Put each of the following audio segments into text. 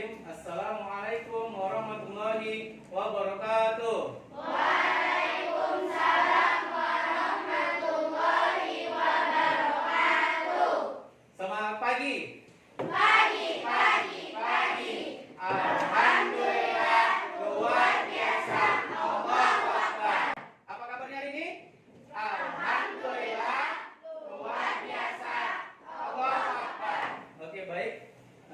Bismillahirrahmanirrahim. Assalamualaikum warahmatullahi wabarakatuh. Waalaikumsalam warahmatullahi wabarakatuh. Semangat pagi. Pagi. Alhamdulillah, luar biasa. Allahu Akbar. Apa kabarnya hari ini? Alhamdulillah, luar biasa. Allahu Akbar. Oke, baik.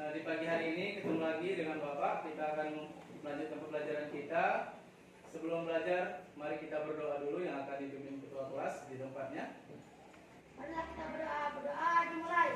Di pagi hari ini ketemu lagi dengan Bapak. Kita akan melanjutkan pembelajaran kita. Sebelum belajar, mari kita berdoa dulu yang akan dipimpin ketua kelas di tempatnya. Marilah kita berdoa dimulai.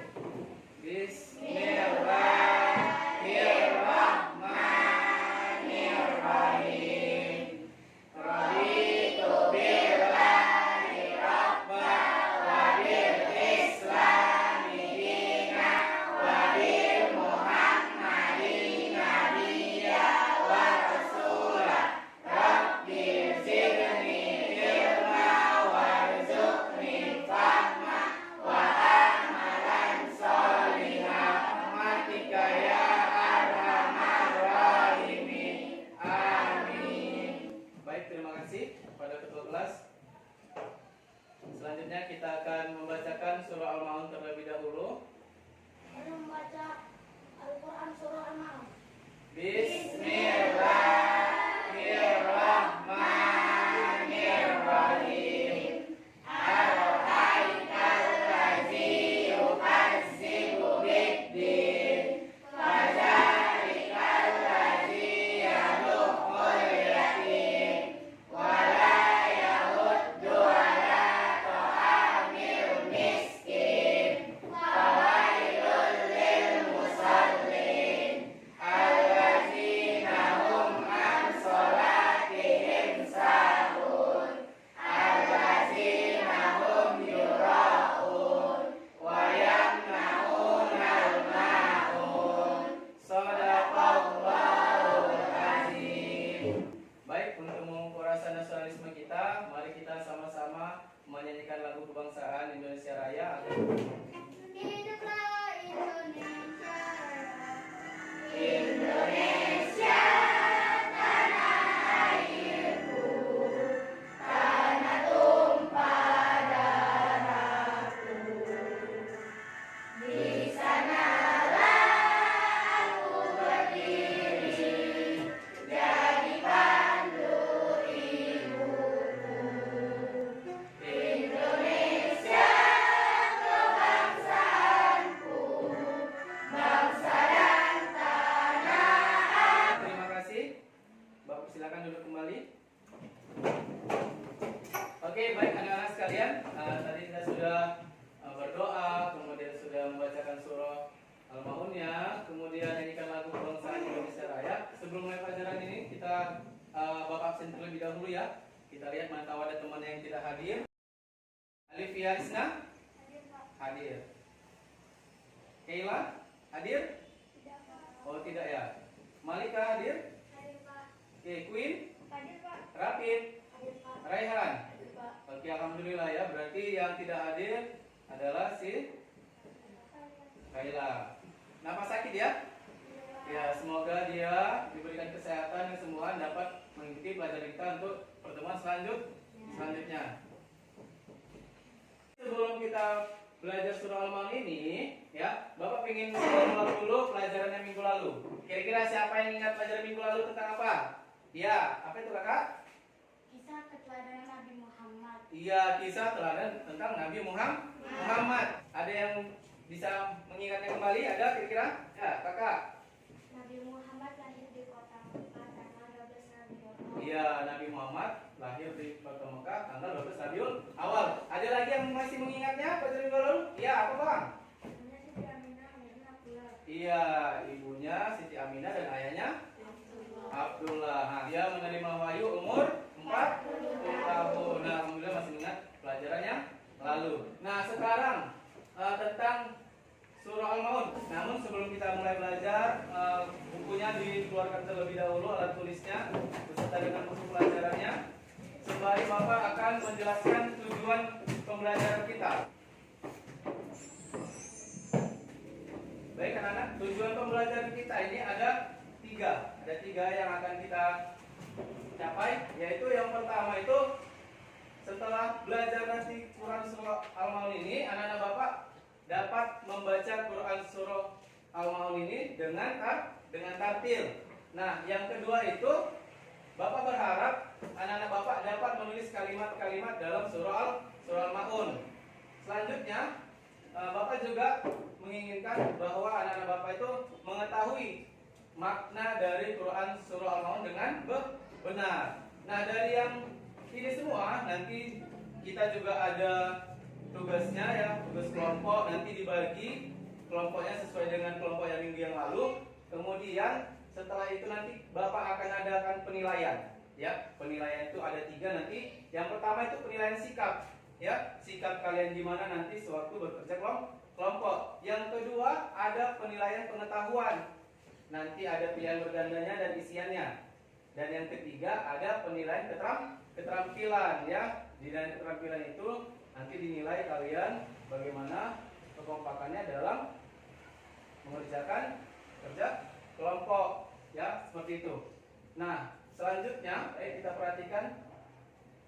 Bismillahirrahmanirrahim. Raditu billahi rabban wa bil islami dinan wa bil muhammadin nabiyya wa rasulah. Rabbi zidni ilma warzuqni fahma wa amalan sholihan rahmatika ya arhamar rahimin. Amin. Baik, terima kasih kepada ketua kelas. Selanjutnya kita akan membacakan surah Al-Maun terlebih dahulu. Mari membaca Al-Quran surah Al-Maun. Bismillahirrahmanirrahim. Ar-ra'aital ladzi yukazzibu bid-din, fadzalikal ladzi yadu'ul yatim wa la yahuddu ala ta'amil miskin. Fawailul lil musallin allazina hum an sholatihim sahun allazina hum yura'un wa yamna'unal ma'un. Shadaqallahul azim. Baik, untuk mengukur nasionalisme kita, mari kita sama-sama menyanyikan lagu kebangsaan Indonesia Raya. Hiduplah Indonesia Raya. Indonesia, tanah airku, tanah tumpah darahku. Di sanalah aku berdiri, jadi pandu ibuku. Indonesia, kebangsaanku, bangsa dan tanah. Terima kasih. Bapak silakan duduk kembali. Oke, baik anak-anak sekalian, tadi kita sudah berdoa, kemudian sudah membacakan surah Al-Maunnya, kemudian nyanyikan lagu kebangsaan Indonesia Raya. Sebelum mulai pelajaran ini, kita Bapak absen terlebih dahulu ya. Kita lihat mana tahu ada teman yang tidak hadir. Alifia Isna hadir. Keila hadir? Tidak, Pak. Oh tidak ya. Malika hadir? Hadir, Pak. Oke, Queen, Hadir, Pak. Rapid, Hadir, Pak. Raihan. Hadir, Pak. Oke, alhamdulillah ya. Berarti yang tidak hadir adalah si Kaila. Napa sakit ya? Ya, semoga dia diberikan kesehatan yang semua dapat mengikuti pelajaran kita untuk pertemuan selanjutnya. Sebelum kita belajar surah Al-Maun ini, ya, Bapak ingin mengulang dulu pelajarannya minggu lalu. Kira-kira siapa yang ingat pelajaran minggu lalu tentang apa? Ya, apa itu kakak? Kisah keteladanan Nabi Muhammad. Iya, kisah teladan tentang Nabi Muhammad. Ada yang bisa mengingatnya kembali? Ada kira-kira? Ya, kakak. Nabi Muhammad lahir di kota Mekah tanggal 12 Rabiul Awal. Iya, Nabi Muhammad lahir di kota Mekah tanggal 12 Rabiul Awal. Ada lagi yang masih mengingatnya pelajaran minggu lalu? Iya, apa bang? Namanya Siti Aminah, ayahnya Abdullah. Iya, ibunya Siti Aminah dan ayahnya Abdullah. Nah, dia menerima wahyu umur 40 tahun. Nah, alhamdulillah masih ingat pelajarannya lalu. Nah, sekarang tentang surah Al-Maun. Namun sebelum kita mulai belajar, bukunya dikeluarkan terlebih dahulu, alat tulisnya beserta dengan buku pelajarannya. Sembari Bapak akan menjelaskan tujuan pembelajaran kita. Baik anak-anak, tujuan pembelajaran kita ini ada tiga. Ada tiga yang akan kita capai, yaitu yang pertama itu setelah belajar nanti Quran surah Al-Maun ini, anak-anak Bapak dapat membaca Quran surah Al-Maun ini dengan tartil. Nah, yang kedua itu Bapak berharap anak-anak Bapak dapat menulis kalimat-kalimat dalam surah Al-Maun. Selanjutnya, Bapak juga menginginkan bahwa anak-anak Bapak itu mengetahui makna dari Quran surah Al-Maun dengan benar. Nah, dari yang ini semua nanti kita juga ada tugasnya ya, tugas kelompok nanti dibagi kelompoknya sesuai dengan kelompok yang minggu yang lalu. Kemudian setelah itu nanti Bapak akan adakan penilaian. Ya, penilaian itu ada 3 nanti. Yang pertama itu penilaian sikap. Ya, sikap kalian gimana nanti sewaktu bekerja kelompok. Yang kedua ada penilaian pengetahuan. Nanti ada pilihan bergandanya dan isiannya. Dan yang ketiga ada penilaian keterampilan ya. Di dalam keterampilan itu nanti dinilai kalian bagaimana kekompakannya dalam mengerjakan kerja kelompok ya, seperti itu. Nah, selanjutnya kita perhatikan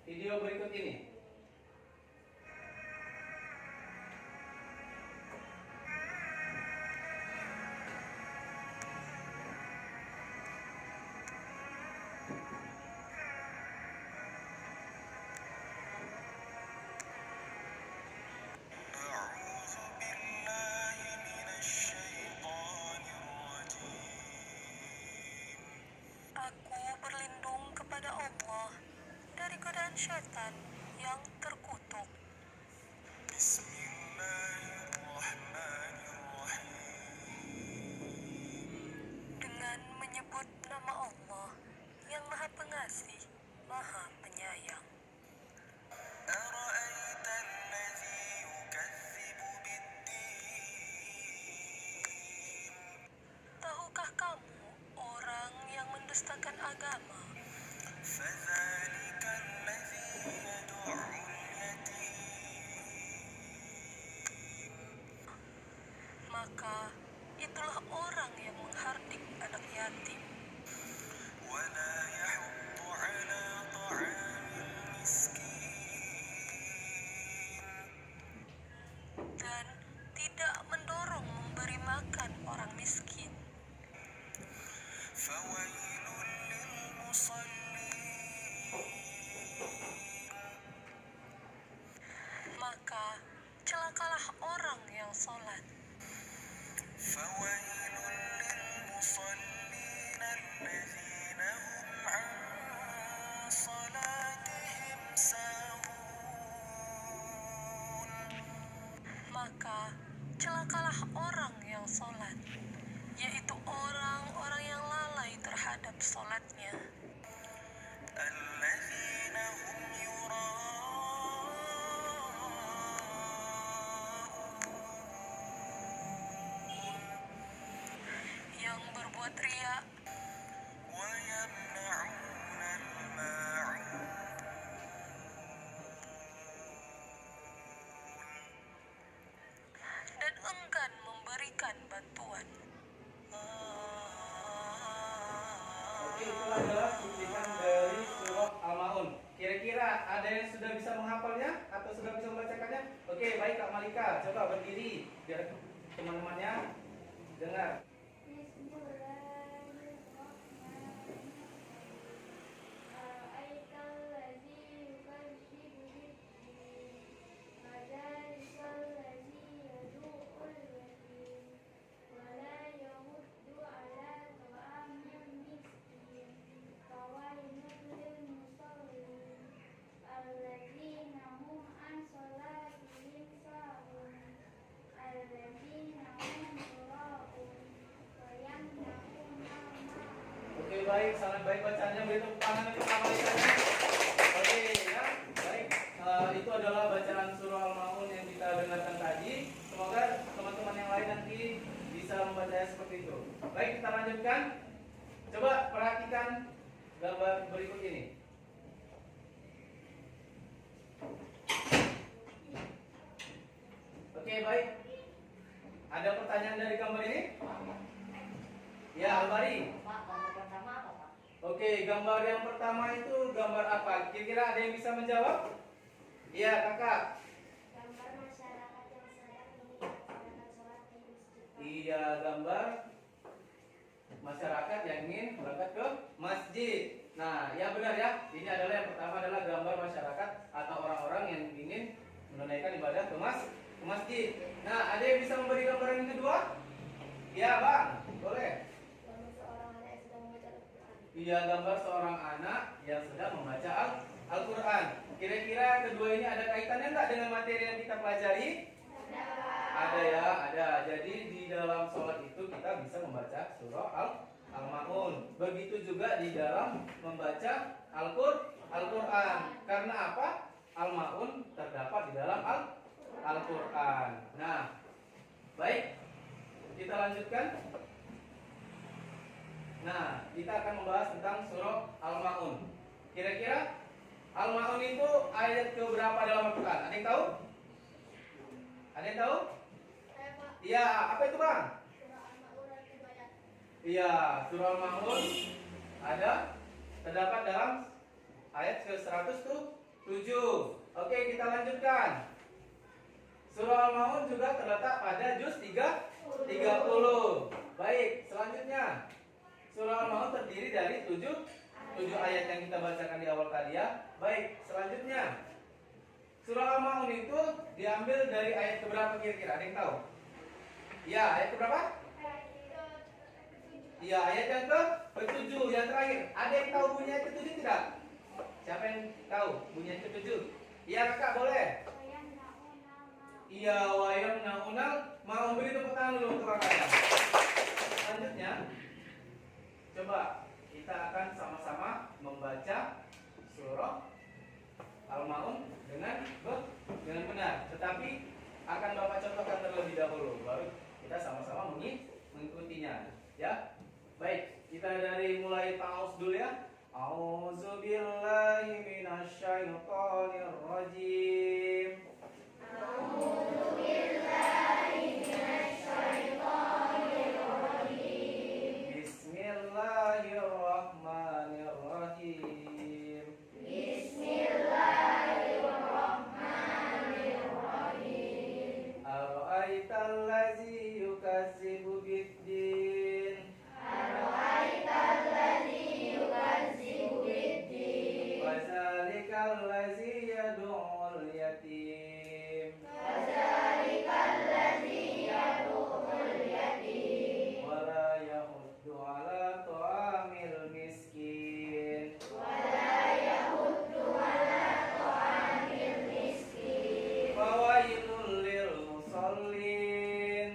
video berikut ini. Syaitan yang terkutuk. Bismillahirrahmanirrahim. Dengan menyebut nama Allah yang Maha Pengasih, Maha Penyayang. Tahukah kamu orang yang mendustakan agama? Maka itulah orang yang menghardik anak yatim dan tidak mendorong memberi makan orang miskin. Maka celakalah orang yang sholat. Maka celakalah orang yang sholat, yaitu orang-orang yang lalai terhadap sholatnya. Yang berbuat riya dan enggan memberikan bantuan. Oke, itu adalah cuplikan dari surah Al-Maun. Kira-kira ada yang sudah bisa menghafalnya atau sudah bisa membacakannya? Oke, baik Kak Malika, coba berdiri biar teman-temannya dengar. Oke, baik, sangat baik bacaannya. Beri tepuk tangan untuk Kak Malika. Oke, ya, baik. Itu adalah bacaan surah Al-Maun yang kita dengarkan tadi. Semoga teman-teman yang lain nanti bisa membacanya seperti itu. Baik, kita lanjutkan. Coba perhatikan gambar berikut ini. Oke, baik. Ada pertanyaan dari gambar ini? Ya, Albari. Pak, gambar pertama apa, Pak? Oke, gambar yang pertama itu gambar apa? Kira-kira ada yang bisa menjawab? Iya, kakak. Gambar masyarakat yang sedang melaksanakan sholat di masjid. Iya, gambar masyarakat yang ingin berangkat ke masjid. Nah, ya benar ya. Ini adalah yang pertama adalah gambar masyarakat atau orang-orang yang ingin menunaikan ibadah ke masjid. Nah, ada yang bisa memberi gambaran yang kedua? Ya, Bang. Boleh. Gambar seorang anak yang sedang membaca Al-Quran. Iya, gambar seorang anak yang sedang membaca Al-Quran. Kira-kira kedua ini ada kaitannya enggak dengan materi yang kita pelajari? Ada ya, ada. Jadi di dalam sholat itu kita bisa membaca surah Al-Ma'un. Begitu juga di dalam membaca Al-Quran. Karena apa? Al-Ma'un terdapat di dalam Al-Quran. Nah, baik. Kita lanjutkan. Nah, kita akan membahas tentang surah Al-Ma'un. Kira-kira Al-Ma'un itu ayat keberapa dalam Al-Quran? Ada yang tahu? Ada yang tahu? Saya Pak, Iya, apa itu Bang? surah Al-Ma'un ayat kebanyakan. Iya, surah Al-Ma'un ada terdapat dalam ayat ke-107. Oke, kita lanjutkan. Surah Al-Ma'un juga terletak pada juz 30. Baik, selanjutnya. Surah Al-Ma'un terdiri dari 7 ayat yang kita bacakan di awal tadi ya. Baik, selanjutnya. Surah Al-Ma'un itu diambil dari ayat keberapa kira-kira? Ada yang tahu? Ya, ayat keberapa? Iya, ayat yang ke-7 yang terakhir. Ada yang tahu bunyi ayat ke-7 tidak? Siapa yang tahu bunyi ayat ke-7? Iya, kakak boleh. Iya, wayam naunal. Mau beri tepuk tangan dulu untuk kakaknya. Selanjutnya, coba kita akan sama-sama membaca surah Al-Ma'un dengan benar. Tetapi akan Bapak contohkan terlebih dahulu, baru kita sama-sama mengikutinya. Ya, baik. Kita dari mulai ta'awuz dulu ya. A'udzubillahi minasyaitonir rajim. Bismillahirrahmanirrahim. Ara'aital ladzi yukazzibu biddin. Fazalikal ladzi yad'ul yatim. Wala yahuddu ala ta'amil miskin. Fawailul lil musallin.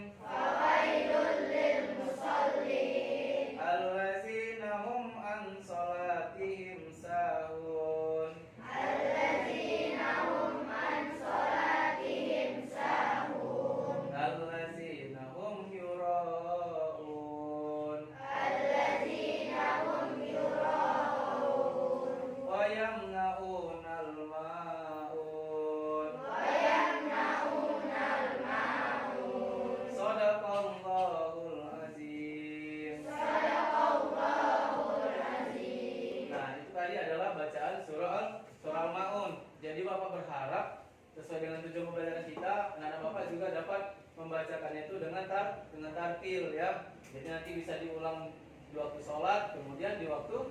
Allazina hum an salatihim sahun. Allazina hum yura'un. Wa yamna'unal ma'un. Shadaqallahul azim. Nah, itu tadi adalah bacaan surah Al-Ma'un. Jadi Bapak berharap sesuai dengan tujuan pembelajaran kita, anak-anak Bapak juga dapat membacakannya itu dengan tartil ya. Jadi nanti bisa diulang di waktu sholat, kemudian di waktu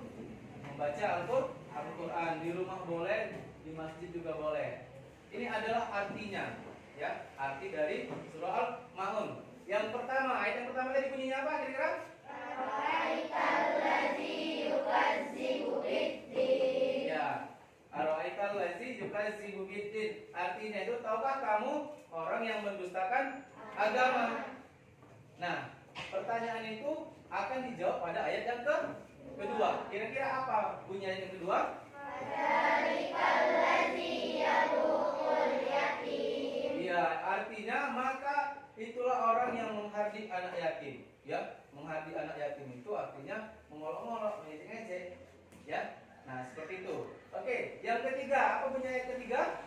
membaca Al-Quran. Di rumah boleh, di masjid juga boleh. Ini adalah artinya, ya, arti dari surah Al-Ma'un. Yang pertama, ayat yang pertama tadi bunyinya apa kira-kira? Ya, Ara'aital ladzi yukazzibu biddin. Artinya itu, tahukah kamu orang yang mendustakan agama? Nah, pertanyaan itu akan dijawab pada ayat yang kedua. Kira-kira apa bunyi ayat yang kedua? Ya, artinya maka itulah orang yang menghardik anak yatim. Ya, menghardik anak yatim itu artinya mengolok-olok, mengejek-ngejek. Ya, nah seperti itu. Oke, yang ketiga, apa bunyi ayat ketiga?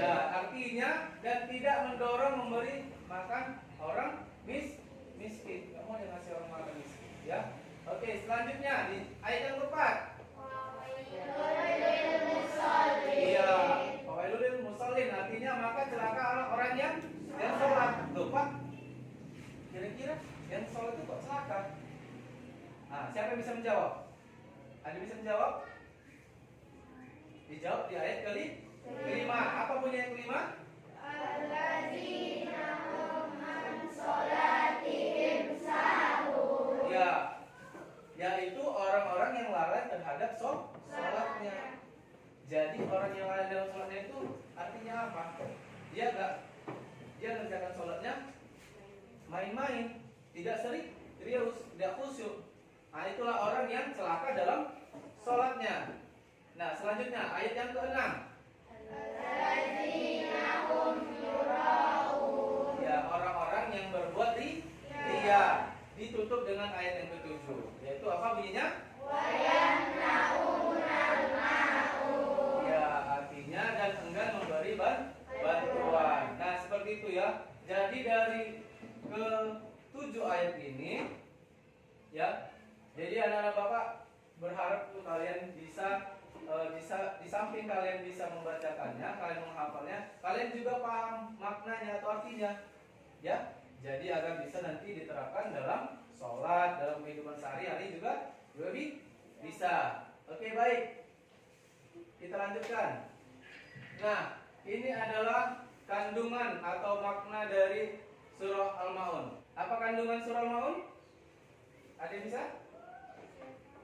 Ya, artinya dan tidak mendorong memberi siapa yang bisa menjawab? Ada bisa menjawab? Dijawab di ayat kelima. Apa bunyi ayat kelima? Alladzina hum an sholatihim sahun. Ya, yaitu orang-orang yang lalai terhadap sholatnya. Jadi orang yang lalai dalam sholatnya itu artinya apa? Dia ngerjakan sholatnya main-main, tidak serius, tidak khusyuk. Nah, itulah orang yang celaka dalam sholatnya. Nah, selanjutnya ayat yang ke-6. Alladzina hum yura'un. Ya, orang-orang yang berbuat ria. Ditutup dengan ayat yang ke-7, yaitu apa bunyinya? Wa yamna'unal ma'un. Ya, artinya dan enggan memberi bantuan. Nah, seperti itu ya. Jadi dari ke-7 ayat ini ya. Jadi anak-anak Bapak berharap tuh kalian bisa di samping kalian bisa membacakannya, kalian menghafalnya, kalian juga paham maknanya atau artinya. Ya. Jadi agar bisa nanti diterapkan dalam sholat, dalam kehidupan sehari-hari juga bisa. Oke, baik. Kita lanjutkan. Nah, ini adalah kandungan atau makna dari surah Al-Maun. Apa kandungan surah Al-Maun? Ada yang bisa?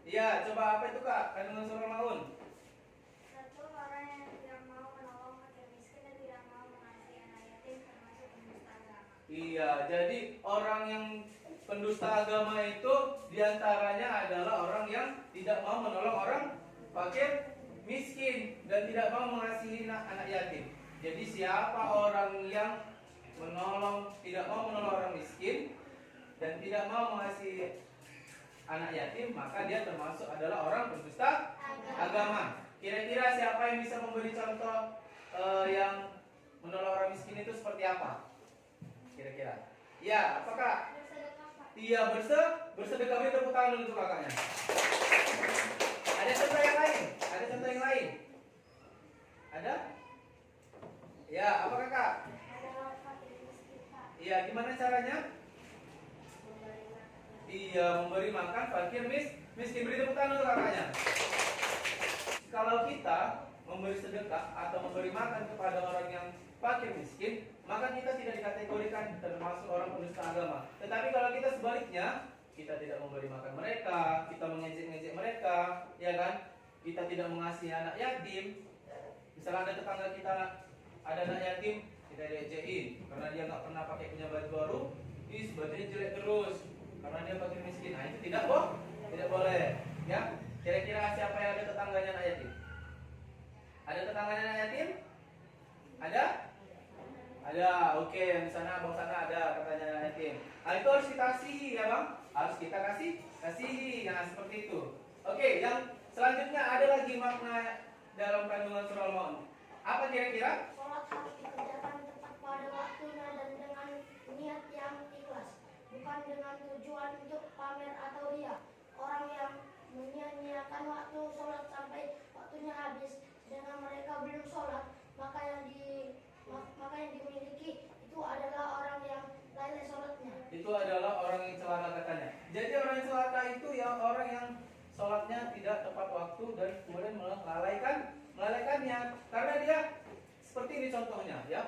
Iya, coba apa itu Kak? Kandungan surah Al-Maun. Satu, orang yang tidak mau menolong fakir miskin dan tidak mau mengasihi anak yatim termasuk pendusta agama. Iya, jadi orang yang pendusta agama itu diantaranya adalah orang yang tidak mau menolong orang fakir miskin dan tidak mau mengasihi anak yatim. Jadi siapa orang yang tidak mau menolong orang miskin dan tidak mau mengasihi anak yatim, maka dia termasuk adalah orang pendusta agama. Kira-kira siapa yang bisa memberi contoh yang menolong orang miskin itu seperti apa? Kira-kira. Ya, apakah? Bersedekah, Pak. Iya, bersedekah. Beri tepuk tangan dulu untuk kakaknya. Ada contoh yang lain? Ada contoh yang lain? Ada? Ya, apa kakak? Adalah fakir miskin, Pak. Iya, gimana caranya? Memberi makan. Iya, memberi makan fakir miskin. Beri tepuk tangan dulu kakaknya. Kalau kita memberi sedekah atau memberi makan kepada orang yang fakir miskin, maka kita tidak dikategorikan termasuk orang pendusta agama. Tetapi kalau kita sebaliknya, kita tidak memberi makan mereka, kita mengejek-ngejek mereka, ya kan? Kita tidak mengasihi anak yatim. Misalnya ada tetangga kita ada anak yatim, kita diajakin karena dia nggak pernah pakai punya baju baru, bajunya jelek terus karena dia fakir miskin. Nah, itu tidak boleh, ya. Kira-kira siapa yang ada tetangganya anak yatim? Ada tetangganya anak yatim? Ada? Ada, oke. Di sana, abang sana ada katanya anak yatim. Nah, itu harus kita kasihi ya bang. Harus kita kasihi. Nah, seperti itu. Oke, yang selanjutnya ada lagi makna dalam kandungan surah Al-Maun. Apa kira-kira? Sholat harus dikerjakan tepat pada waktunya dan dengan niat yang ikhlas, bukan dengan tujuan untuk pamer atau ria. Orang yang menyia-nyiakan waktu sholat sampai waktunya habis, sedangkan mereka belum sholat, maka yang dimiliki itu adalah orang yang lalai sholatnya. Itu adalah orang yang celaka katanya. Jadi orang yang celaka itu ya orang yang sholatnya tidak tepat waktu dan kemudian melalaikannya. Karena dia seperti ini contohnya ya.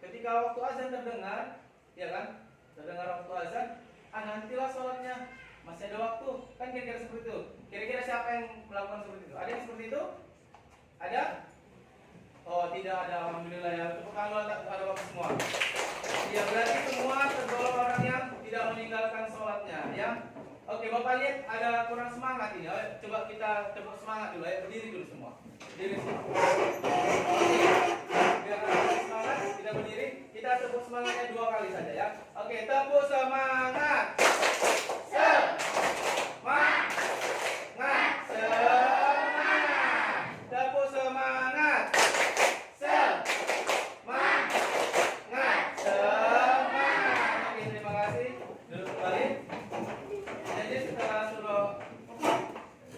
Ketika waktu azan terdengar, ya kan? Terdengar waktu azan, nantilah sholatnya. Masih ada waktu, kan kira-kira seperti itu. Kira-kira siapa yang melakukan seperti itu? Ada yang seperti itu? Ada? Oh, tidak ada. Alhamdulillah ya. Tepuk tangan ada waktu semua. Ya, berarti semua tergolong orang yang tidak meninggalkan sholatnya, ya. Oke, Bapak lihat ada kurang semangat ini. Ayo, coba kita tepuk semangat dulu. Ayo, berdiri dulu semua. Berdiri semua. Oke. Biar ada semangat, kita berdiri. Kita tepuk semangatnya 2 kali saja ya. Oke, tepuk semangat. Semangat. Semangat. Tepuk semangat. Semangat. Semangat. Oke, terima kasih. Duduk kembali. Jadi setelah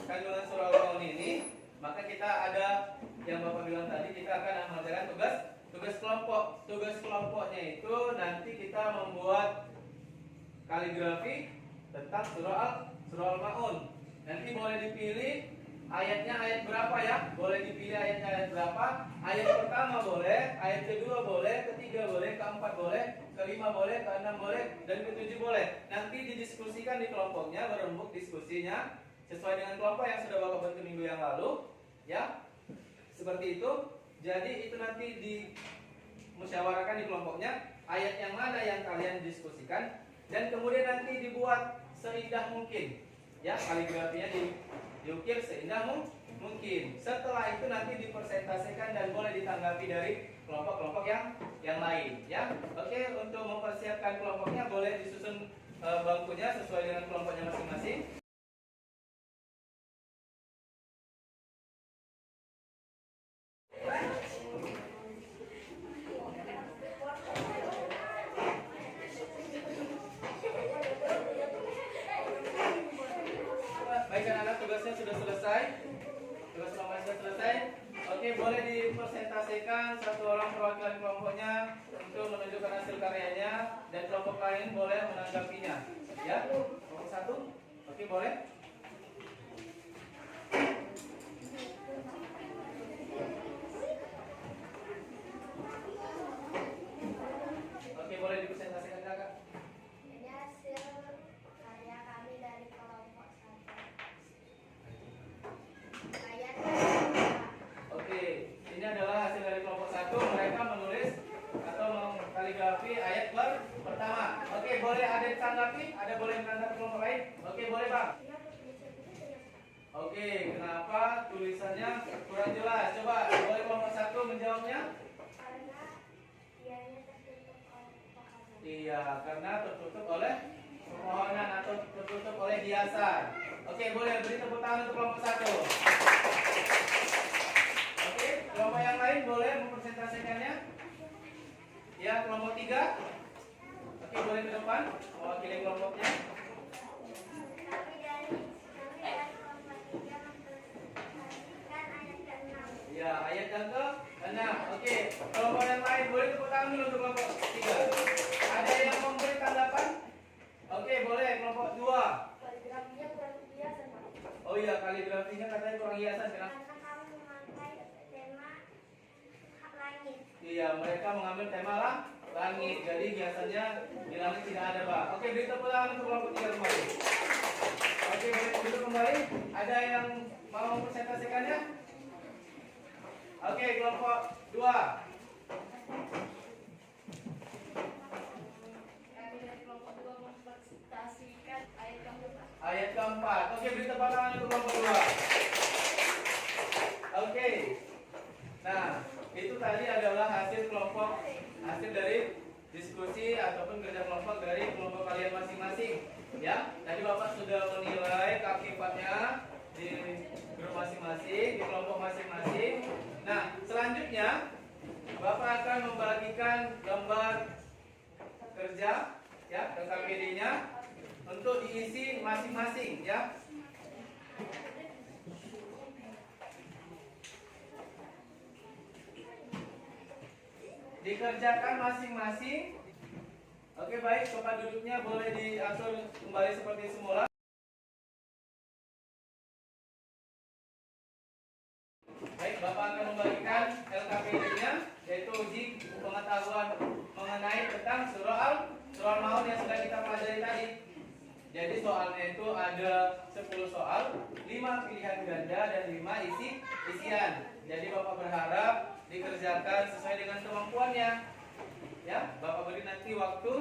kandungan surah Al-Maun ini, maka kita ada yang Bapak bilang tadi, kita akan mengerjakan tugas kelompok. Tugas kelompoknya itu nanti kita membuat kaligrafi tentang surah surah Al-Maun. Nanti boleh dipilih ayatnya ayat berapa ya? Boleh dipilih ayatnya ayat berapa? Ayat pertama boleh, ayat kedua boleh, ketiga boleh, keempat boleh, kelima boleh, keenam boleh, dan ketujuh boleh. Nanti didiskusikan di kelompoknya, berembuk diskusinya sesuai dengan kelompok yang sudah Bapak bentuk minggu yang lalu, ya. Seperti itu. Jadi itu nanti dimusyawarahkan di kelompoknya ayat yang mana yang kalian diskusikan, dan kemudian nanti dibuat seindah mungkin, ya, kaligrafinya diukir seindah mungkin. Setelah itu nanti dipresentasikan dan boleh ditanggapi dari kelompok-kelompok yang lain, ya. Oke, untuk mempersiapkan kelompoknya boleh disusun bangkunya sesuai dengan kelompoknya masing-masing. Baik anak-anak, tugasnya sudah selesai. Tugas kelompoknya sudah selesai. Oke, boleh dipresentasikan satu orang perwakilan kelompoknya untuk menunjukkan hasil karyanya, dan kelompok lain boleh menanggapinya. Ya, kelompok satu. Oke, boleh. Oke, boleh dipresentasikan, Kakak. Ini hasil karya kami dari kelompok 1. Ayat Oke, ini adalah hasil dari kelompok 1. Mereka menulis atau mengkaligrafi ayat pertama. Oke, boleh ada ditanggapi? Ada boleh ditanggapi kelompok lain? Oke, boleh, Bang. Oke, kenapa tulisannya kurang jelas? Coba, boleh kelompok 1 menjawabnya? karena dianya tertutup oleh pepohonan. Iya, karena tertutup oleh pepohonan atau tertutup oleh hiasan. Oke, boleh beri tepuk tangan untuk kelompok 1. Oke, kelompok yang lain boleh mempresentasikannya? Ya, kelompok 3. Oke, boleh ke depan mewakili kelompoknya. Kami dari kelompok 3 mempresentasikan ayat ke-6. Ya, ayat yang ke-6. Oke, kelompok yang lain boleh tepuk tangan dulu untuk kelompok 3. Ada yang memberi tanggapan? Oke, boleh kelompok 2. Kaligrafinya kurang biasa, Pak. Oh iya, kaligrafinya katanya kurang hiasan. Kenapa? Karena kami memakai tema langit. Iya, mereka mengambil tema langit. Jadi biasanya di langit tidak ada, Pak. Oke, beri tepuk tangan untuk kelompok 3 kembali. Oke, boleh duduk kembali. Ada yang mau mempresentasikannya? Oke, kelompok 2. Kami dari kelompok 2 mempresentasikan ayat ke-4. Ayat keempat. Oke, beri tepuk tangan untuk kelompok 2. Oke. Nah, itu tadi adalah hasil kelompok, hasil dari diskusi ataupun kerja kelompok dari kelompok kalian masing-masing. Ya, tadi Bapak sudah menilai keakibatnya di grup masing-masing, di kelompok masing-masing. Nah, selanjutnya Bapak akan membagikan gambar kerja, ya, KKPD-nya untuk diisi masing-masing, ya. Dikerjakan masing-masing. Oke, baik, tempat duduknya boleh diatur kembali seperti semula. Baik, Bapak akan membagikan LKPD-nya, yaitu uji pengetahuan mengenai tentang surah Al-Maun yang sudah kita pelajari tadi. Jadi soalnya itu ada 10 soal, 5 pilihan ganda dan 5 isian. Jadi Bapak berharap dikerjakan sesuai dengan kemampuannya. Ya, Bapak beri nanti waktu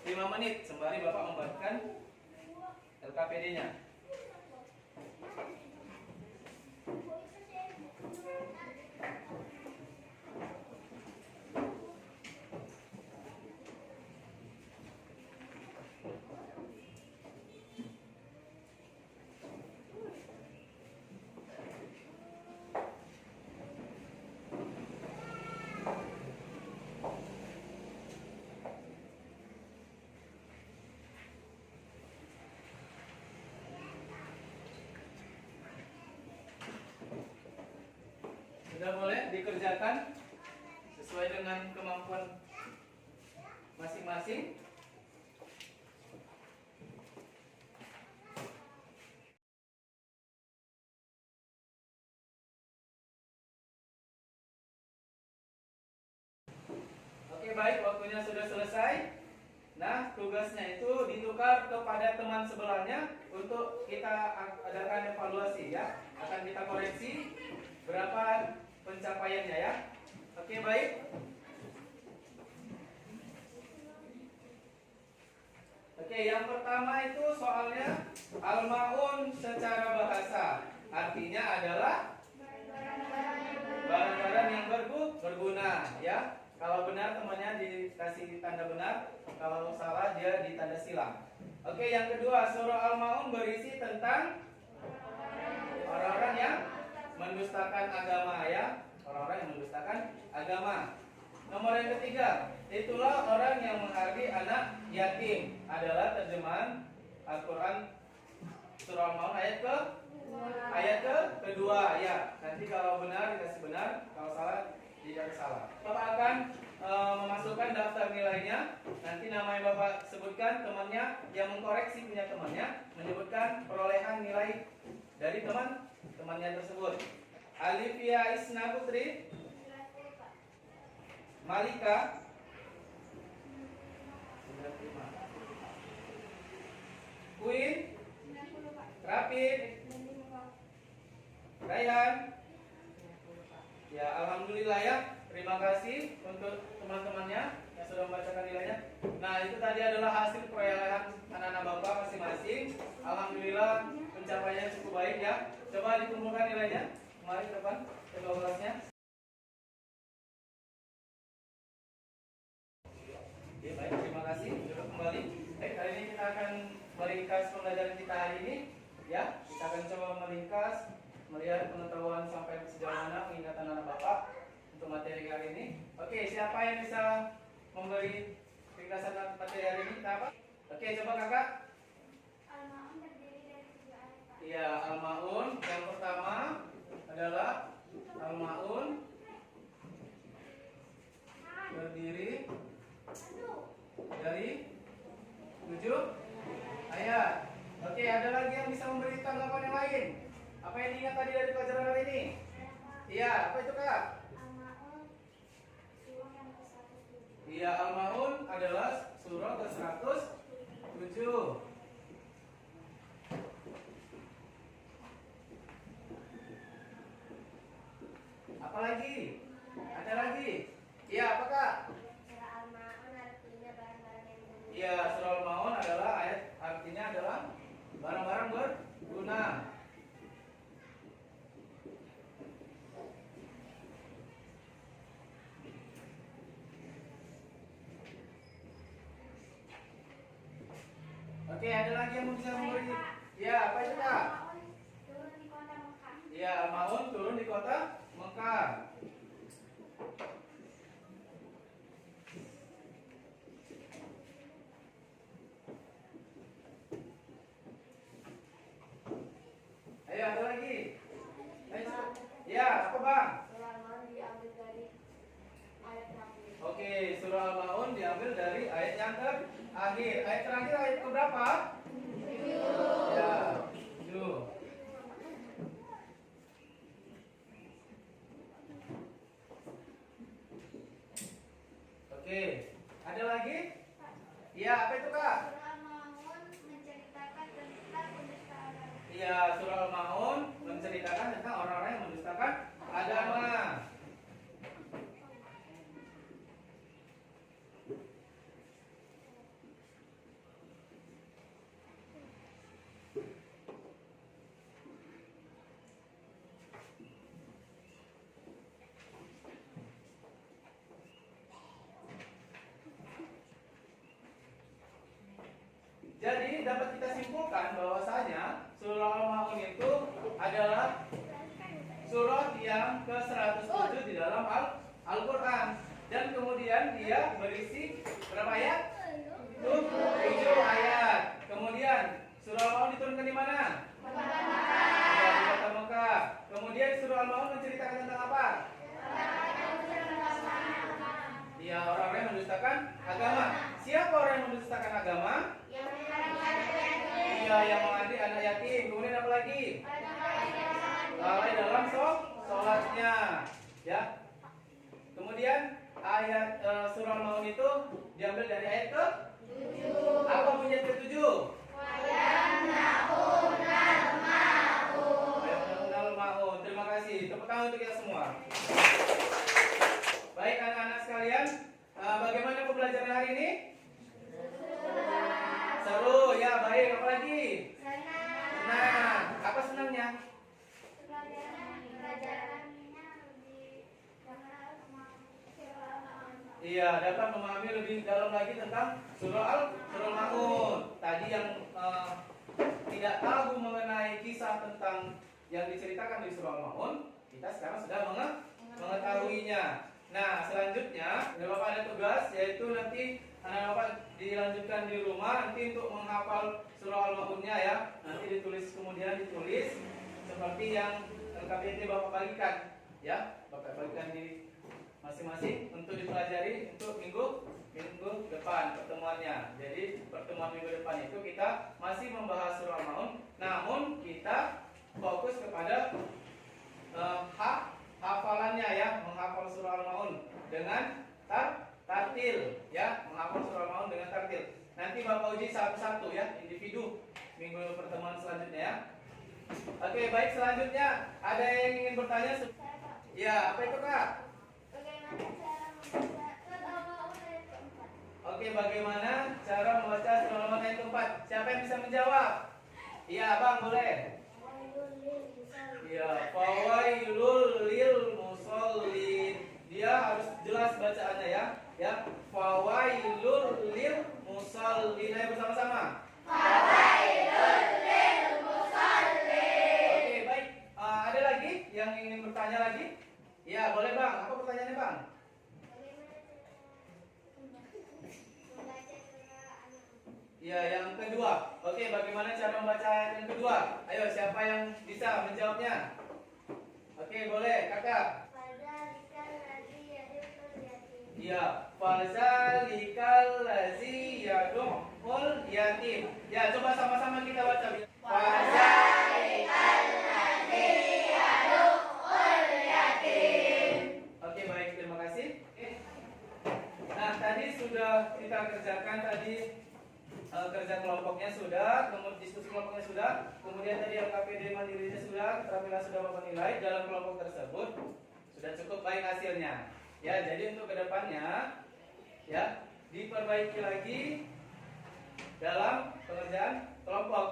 5 menit sembari Bapak membagikan LKPD-nya. Sudah boleh dikerjakan sesuai dengan kemampuan masing-masing. baik, waktunya sudah selesai. Nah, tugasnya itu ditukar kepada teman sebelahnya untuk kita adakan evaluasi ya. Akan kita koreksi berapa pencapaiannya ya. Oke, baik. Oke, yang pertama itu soalnya al-ma'un secara bahasa. Artinya adalah barang-barang yang berguna ya. Kalau benar temannya dikasih tanda benar, kalau salah dia ditanda silang. Oke, yang kedua, surah Al-Maun berisi tentang orang-orang yang mendustakan agama ya. Orang-orang yang mendustakan agama. Nomor yang ketiga, itulah orang yang menghargai anak yatim. Adalah terjemahan Al-Quran surah Al-Maun ayat kedua ya. Nanti kalau benar dikasih benar, kalau salah tidak salah. Bapak akan memasukkan daftar nilainya. Nanti nama yang Bapak sebutkan, temannya yang mengkoreksi punya temannya menyebutkan perolehan nilai dari temannya tersebut. Alifia Isna Putri, Malika 95, Queen, Rapid, Rayhan. Ya, alhamdulillah ya. Terima kasih untuk teman-temannya yang sudah membacakan nilainya. Nah, itu tadi adalah hasil perolehan anak-anak Bapak masing-masing. Alhamdulillah pencapaiannya cukup baik ya. Coba dikumpulkan nilainya. Mari ke depan kedua kelasnya. Oke, baik, terima kasih. Duduk kembali. Baik, kali ini kita akan meringkas pembelajaran kita hari ini. Ya, kita akan coba meringkas, melihat pengetahuan sampai sejauh mana pengingatan anak Bapak untuk materi hari ini. Oke, siapa yang bisa memberi ringkasan materi hari ini? Kita apa? Oke, coba kakak. Al-Ma'un terdiri dari 3 ayat, Pak. Iya, Al-Ma'un. Yang pertama adalah Al-Ma'un terdiri dari 7 ayat. Oke, ada lagi yang bisa memberi tanggapan yang lain? Apa yang diingat tadi dari pelajaran hari ini? Iya, apa itu kak? Al-Ma'un surah yang ke-107. Iya, Al-Ma'un adalah surah ke-107. Apa lagi? Ada lagi? Iya, apa kak? Surah Al-Ma'un artinya barang-barang yang berguna. Iya, surah Al-Ma'un adalah ayat artinya adalah barang-barang berguna. Oke, ada lagi yang bisa memberi? Ya, apa itu kak? Al-Ma'un turun di kota Mekah. Ya, Al-Ma'un turun di kota Mekah. Ayo, ada lagi? Ayo. Ya, apa bang? Surah Al-Ma'un diambil dari ayat terakhir. Oke, surah Al-Ma'un diambil dari ayat yang terakhir. Ayat terakhir ayat keberapa? 7. Ya, 7. Oke, ada lagi? Iya, apa itu kak? Surah Al-Ma'un menceritakan tentang penista agama. Iya, surah Al-Ma'un menceritakan tentang orang-orang yang mendustakan agama. Jadi dapat kita simpulkan bahwasanya surah Al-Ma'un itu adalah surah yang ke-107 di dalam Al-Quran. Dan kemudian dia berisi berapa ayat? 7 ayat. Kemudian surah Al-Ma'un diturunkan di mana? Ya, di kota Mekah. Kemudian surah Al-Ma'un menceritakan tentang apa? Ya, orang-orang yang mendustakan agama. Siapa orang yang mendustakan agama? Iya, yang mengandung anak yatim. Kemudian apa lagi? Lalai dalam sholatnya. Ya. Kemudian ayat surah Al-Ma'un diambil dari ayat ke-7. Apa bunyi ayat ke-7? Terima kasih. Tepuk tangan untuk kita semua. Baik anak-anak sekalian, bagaimana pembelajaran hari ini? Seru ya, baik. Apa lagi? Senang. Apa senangnya? Iya, dapat memahami lebih dalam lagi tentang surah Al-Maun. Tadi yang tidak tahu mengenai kisah tentang yang diceritakan di surah Al-Maun, kita sekarang sudah mengetahuinya. Nah, selanjutnya, Bapak ada tugas, yaitu nanti anak Bapak dilanjutkan di rumah nanti untuk menghafal surah Al-Maunnya ya. Nanti ditulis seperti yang KBT Bapak bagikan ya. Bapak bagikan di masing-masing untuk dipelajari untuk minggu depan pertemuannya. Jadi pertemuan minggu depan itu kita masih membahas surah Al-Maun, namun kita fokus kepada hafalannya ya, menghafal surah Al-Maun dengan tartil ya, menghafal surah Al-Maun dengan tartil. Nanti Bapak uji satu-satu ya, individu minggu pertemuan selanjutnya ya. Oke, baik, selanjutnya ada yang ingin bertanya? Ya, apa itu Kak? Oke, bagaimana cara membaca surah Al-Maun ayat keempat? Siapa yang bisa menjawab? Iya, Abang boleh. Ya, fawailul lil musallin. Dia harus jelas bacaannya ya. Ya, fawailul lil musallin. Ayo bersama-sama. Fawailul lil musallin. Oke, baik. Ada lagi yang ingin bertanya lagi? Ya, boleh Bang. Apa pertanyaannya Bang? Ya, yang kedua. Oke, bagaimana cara membaca ayat yang kedua? Ayo, siapa yang bisa menjawabnya? Oke, boleh, Kakak. Ya, fazalikal lazi yad'ul yatim. Ya, coba sama-sama kita baca. Fazalikal lazi yad'ul yatim. Oke, baik, terima kasih. Nah, tadi sudah kita kerjakan kerja kelompoknya sudah, kemudian diskusi kelompoknya sudah, kemudian tadi LKPD mandirinya sudah, keterampilan sudah Bapak nilai dalam kelompok tersebut sudah cukup baik hasilnya. Ya, jadi untuk kedepannya ya diperbaiki lagi dalam pengerjaan kelompok.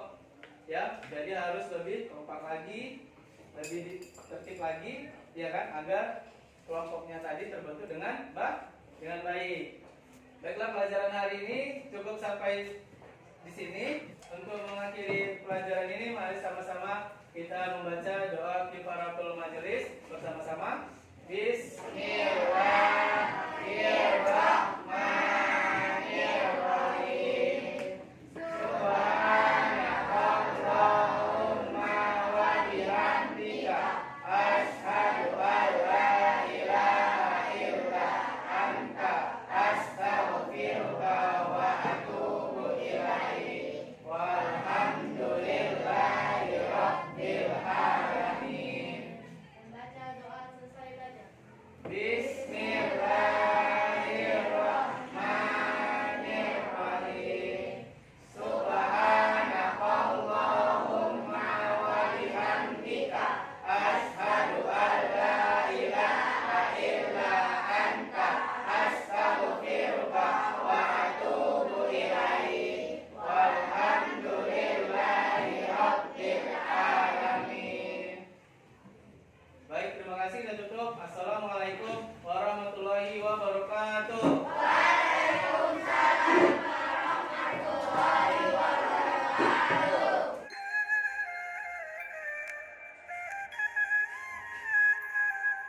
Ya, jadi harus lebih kompak lagi, lebih tertib lagi, ya kan, agar kelompoknya tadi terbentuk dengan baik. Baiklah, pelajaran hari ini cukup sampai di sini. Untuk mengakhiri pelajaran ini, mari sama-sama kita membaca doa kifaratul majelis bersama-sama. Bismillahirrahmanirrahim. Subhanakallahumma wa bihamdika asyhadu an la ilaha illa anta astaghfiruka wa atubu ilaik. Walhamdulillahi rabbil alamin. Membaca doa selesai belajar. Bismillahirrahmanirrahim. Subhanakallahumma wa bihamdika asyhadu an la ilaha illa anta astaghfiruka wa atubu ilaik. Walhamdulillahi rabbil alamin. Baik, terima kasih dan tutup. Assalamualaikum warahmatullahi wabarakatuh.